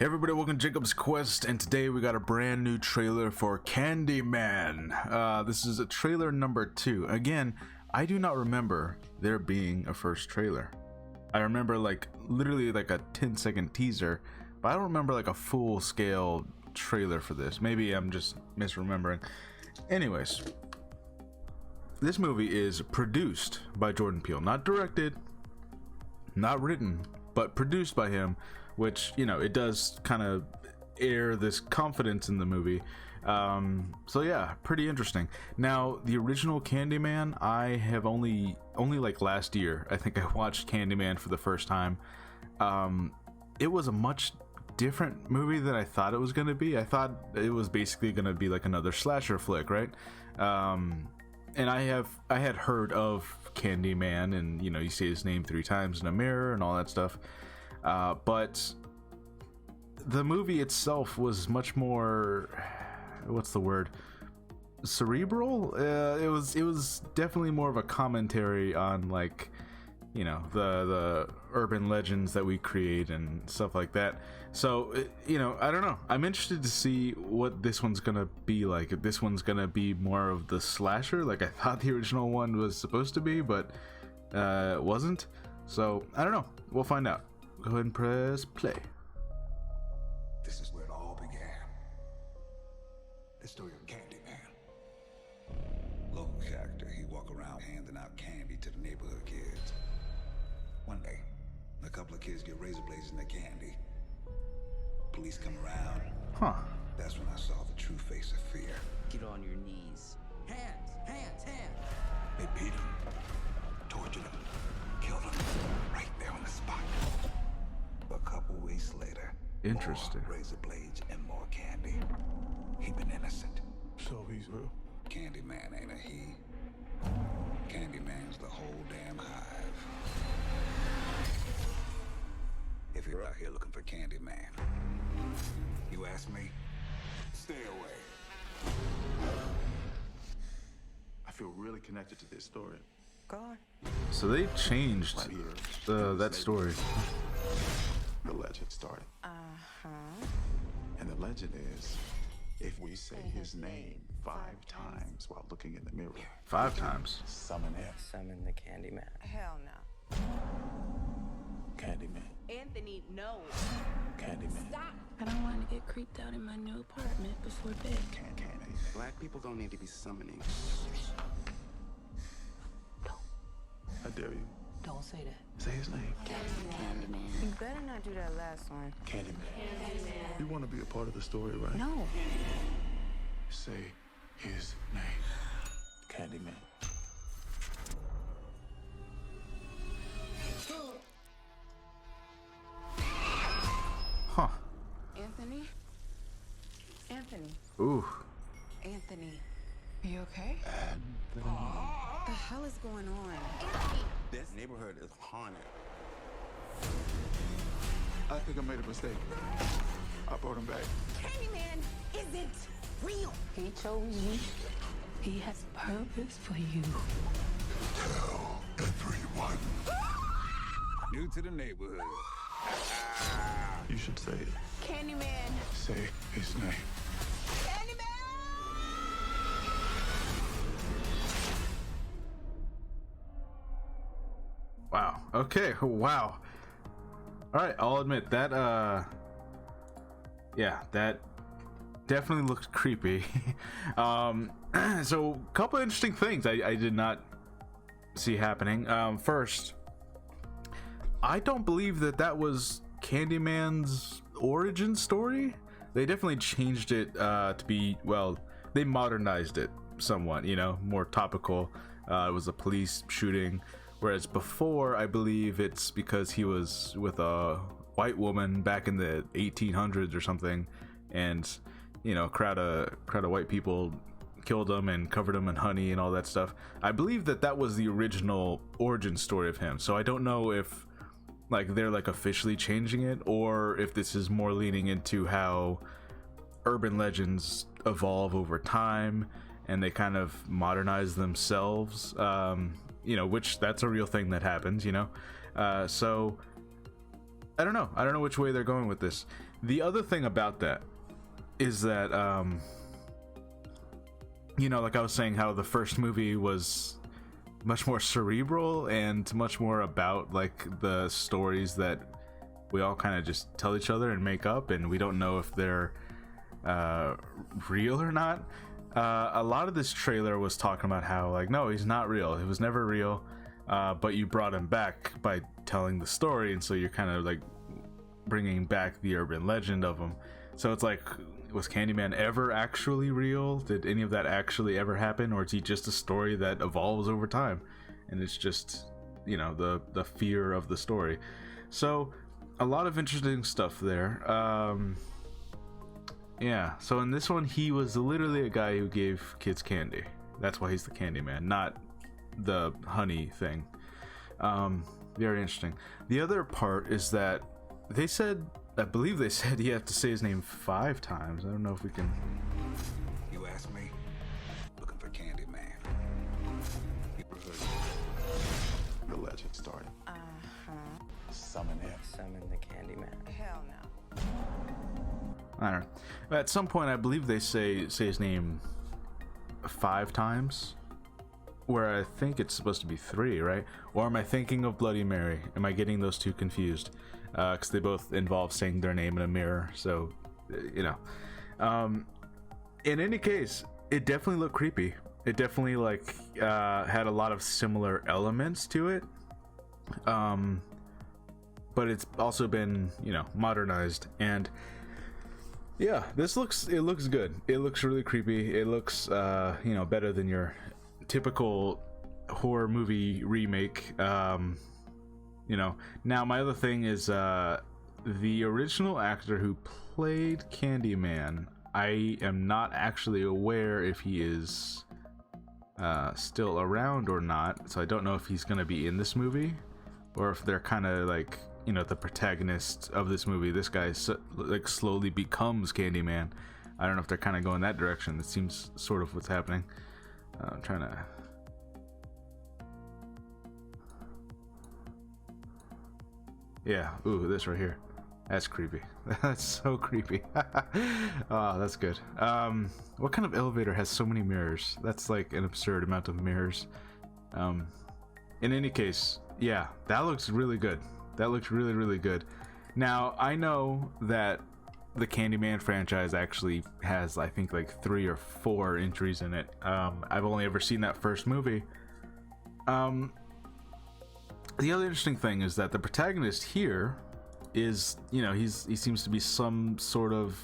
Hey everybody, welcome to Jacob's Quest, and today we got a brand new trailer for Candyman. This is a trailer number 2. Again, I do not remember there being a first trailer. I remember literally a 10-second teaser, but I don't remember a full-scale trailer for this. Maybe I'm just misremembering. Anyways, this movie is produced by Jordan Peele, not directed, not written, but produced by him, which, you know, it does kind of air this confidence in the movie. So yeah, pretty interesting. Now, the original Candyman, I have only last year, I think I watched Candyman for the first time. It was a much different movie than I thought it was going to be. I thought it was basically going to be like another slasher flick, right? And I had heard of Candyman, and you know, you say his name 3 times in a mirror and all that stuff. But the movie itself was much more, what's the word, cerebral. It was definitely more of a commentary on, you know, the urban legends that we create and stuff like that. So, you know, I don't know, I'm interested to see what this one's gonna be like. If this one's gonna be more of the slasher like I thought the original one was supposed to be, but it wasn't. So I don't know, we'll find out. Go ahead and press play. This is where it all began. The story of Candyman. Local character, he walk around handing out candy to the neighborhood kids. One day, a couple of kids get razor blades in their candy. Police come around. Huh. That's when I saw the true face of fear. Get on your knees. Hands, hands, hands. They beat him, tortured him, killed him right there on the spot. A couple weeks later, Interesting. more razor blades and more candy. He been innocent. So he's real. Candyman ain't a he. Candyman's the whole damn hive. If you're out here looking for Candyman, you ask me, stay away. I feel really connected to this story. Go on. So they changed Right here. that story. The legend started. And the legend is, if we say his name 5 times while looking in the mirror, 5 times. summon him. Summon the Candyman. Hell no. Candyman. Anthony, no. Candyman. Stop. I don't want to get creeped out in my new apartment before bed. Candy. Black people don't need to be summoning. I dare you. Don't say that. Say his name. You better not do that last one. Candyman. You want to be a part of the story, right? No. Say his name. Candyman. Huh. Anthony? Anthony. Ooh. Anthony. Are you okay? What the hell is going on? This neighborhood is haunted. I think I made a mistake. I brought him back. Candyman isn't real. He chose you. He has purpose for you. Tell everyone. New to the neighborhood. You should say it. Candyman. Say his name. Candyman! Wow. Okay. Wow. All right. I'll admit that. Yeah, that definitely looked creepy. So, a couple interesting things I did not see happening. First, I don't believe that was Candyman's origin story. They definitely changed it to be, well, they modernized it somewhat, you know, more topical. It was a police shooting. Whereas before, I believe it's because he was with a white woman back in the 1800s or something, and you know, a crowd of white people killed him and covered him in honey and all that stuff. I believe that was the original origin story of him. So I don't know if they're officially changing it, or if this is more leaning into how urban legends evolve over time and they kind of modernize themselves. You know, which that's a real thing that happens, you know. So I don't know which way they're going with this. The other thing about that is that you know, like I was saying, how the first movie was much more cerebral and much more about like the stories that we all kind of just tell each other and make up, and we don't know if they're real or not. A lot of this trailer was talking about how, like, no, he's not real, it was never real, but you brought him back by telling the story, and so you're kind of like bringing back the urban legend of him. So it's like, was Candyman ever actually real? Did any of that actually ever happen, or is he just a story that evolves over time and it's just, you know, the fear of the story? So a lot of interesting stuff there. Yeah, so in this one, he was literally a guy who gave kids candy. That's why he's the Candyman, not the honey thing. Very interesting. The other part is that they said, I believe they said you have to say his name 5 times. I don't know if we can. You ask me? Looking for Candyman. The legend started. Summon him. Summon the Candyman. Hell no. I don't know. At some point, I believe they say his name 5 times, where I think it's supposed to be 3, right? Or am I thinking of Bloody Mary? Am I getting those two confused? Because they both involve saying their name in a mirror, so you know. In any case, it definitely looked creepy. It definitely like had a lot of similar elements to it, but it's also been, you know, modernized. And yeah, it looks good. It looks really creepy. It looks you know, better than your typical horror movie remake. You know, now my other thing is the original actor who played Candyman, I am not actually aware if he is still around or not, so I don't know if he's gonna be in this movie or if they're kind of like, you know, the protagonist of this movie. This guy like slowly becomes Candyman. I don't know if they're kind of going that direction. It seems sort of what's happening. I'm trying to. Yeah, ooh, this right here. That's creepy. That's so creepy. Oh, that's good. What kind of elevator has so many mirrors? That's like an absurd amount of mirrors. In any case, yeah, that looks really good. That looks really, really good. Now, I know that the Candyman franchise actually has, I think, like 3 or 4 entries in it. I've only ever seen that first movie. The other interesting thing is that the protagonist here is, you know, he seems to be some sort of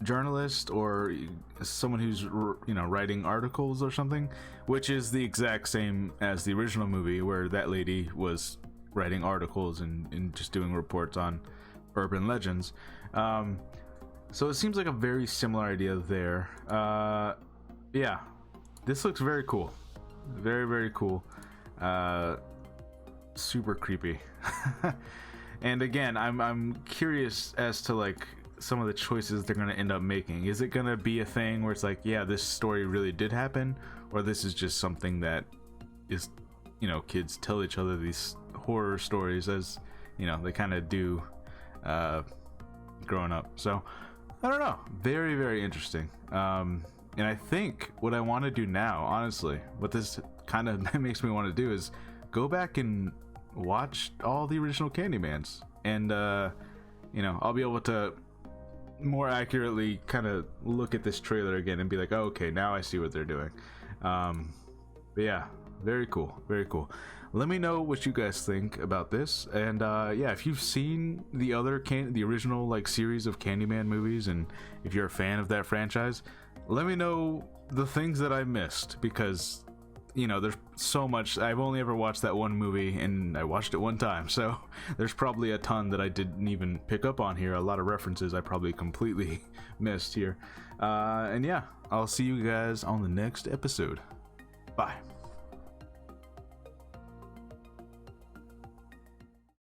journalist or someone who's, you know, writing articles or something, which is the exact same as the original movie, where that lady was writing articles and just doing reports on urban legends. So it seems like a very similar idea there. Yeah, this looks very cool. Very, very cool. Super creepy. And again, I'm curious as to like some of the choices they're gonna end up making. Is it gonna be a thing where it's like, yeah, this story really did happen, or this is just something that is, you know, kids tell each other these horror stories, as you know, they kind of do growing up. So I don't know, very, very interesting. And I think what I want to do now, honestly, what this kind of makes me want to do is go back and watch all the original Candymans, and you know, I'll be able to more accurately kind of look at this trailer again and be like, oh, okay, now I see what they're doing. But yeah, very cool, very cool. Let me know what you guys think about this, and yeah, if you've seen the other the original like series of Candyman movies, and if you're a fan of that franchise, let me know the things that I missed, because you know, there's so much. I've only ever watched that one movie, and I watched it one time, so there's probably a ton that I didn't even pick up on here. A lot of references I probably completely missed here. And yeah, I'll see you guys on the next episode. Bye.